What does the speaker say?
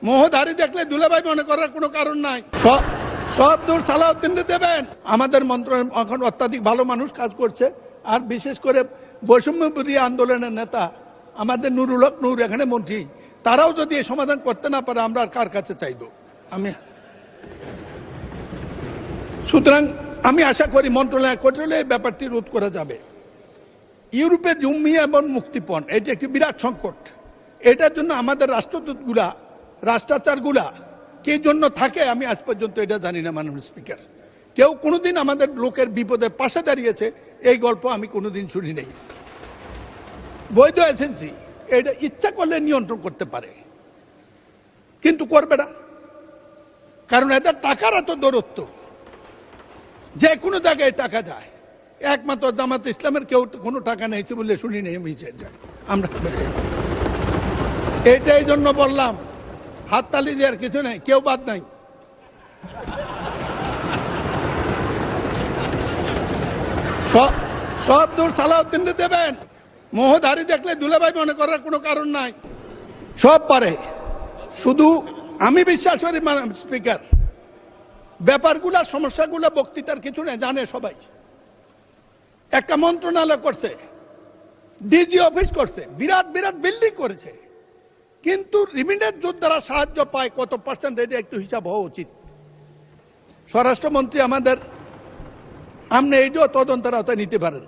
মোহধারী দেখলে দুলাভাই মনে করার কোনো কারণ নাই। সব দূর সালাউদ্দিন দেবেন। আমাদের মন্ত্রণালয় এখন অত্যাধিক ভালো মানুষ কাজ করছে, আর বিশেষ করে বৈষম্য বিরোধী আন্দোলনের নেতা আমাদের নুরুল হক নূর এখানে মন্ত্রী, তারাও যদি এই সমাধান করতে না পারে আমরা আর কার কাছে চাইব? সুতরাং আমি আশা করি মন্ত্রণালয় করলে এই ব্যাপারটি রোধ করা যাবে। ইউরোপে জমি এবং মুক্তিপণ এটি একটি বিরাট সংকট। এটার জন্য আমাদের রাষ্ট্রদূতগুলা, রাষ্ট্রাচারগুলা কি জন্য থাকে আমি আজ পর্যন্ত এটা জানি না। মাননীয় স্পিকার, কেউ কোনোদিন আমাদের লোকের বিপদের পাশে দাঁড়িয়েছে এই গল্প আমি কোনোদিন শুনি নাই। বৈধ এজেন্সি এটা ইচ্ছা করলে নিয়ন্ত্রণ করতে পারে, কিন্তু করবে না, কারণ এদের টাকার এত দৌরত্ব, যে কোনো জায়গায় টাকা যায়। একমাত্র জামাত ইসলামের কেউ কোনো টাকা নেইছে বলে শুনি নেই আমরা। এটাই জন্য বললাম হাততালি দেওয়ার কিছু নেই, কেউ বাদ নাই। সব দূর সালাউদ্দিন দেবেন। মোহধারী দেখলে দুলাভাই মনে করার কোনো কারণ নাই। সব পারে, শুধু আমি বিশ্বাস করি স্পিকার, ব্যাপারগুলা সমস্যাগুলা বক্তৃতার কিছু নেই, জানে সবাই। একটা মন্ত্রণালয় করছে, ডিজি অফিস করছে, বিরাট বিরাট বিল্ডিং করেছে, কিন্তু রিমিটেন্স যোদ্ধারা সাহায্য পায় কত পার্সেন্ট, এটা একটু হিসাব হওয়া উচিত। স্বরাষ্ট্রমন্ত্রী আমাদের, আপনি এইটাও তদন্তের আওতায় নিতে পারেন।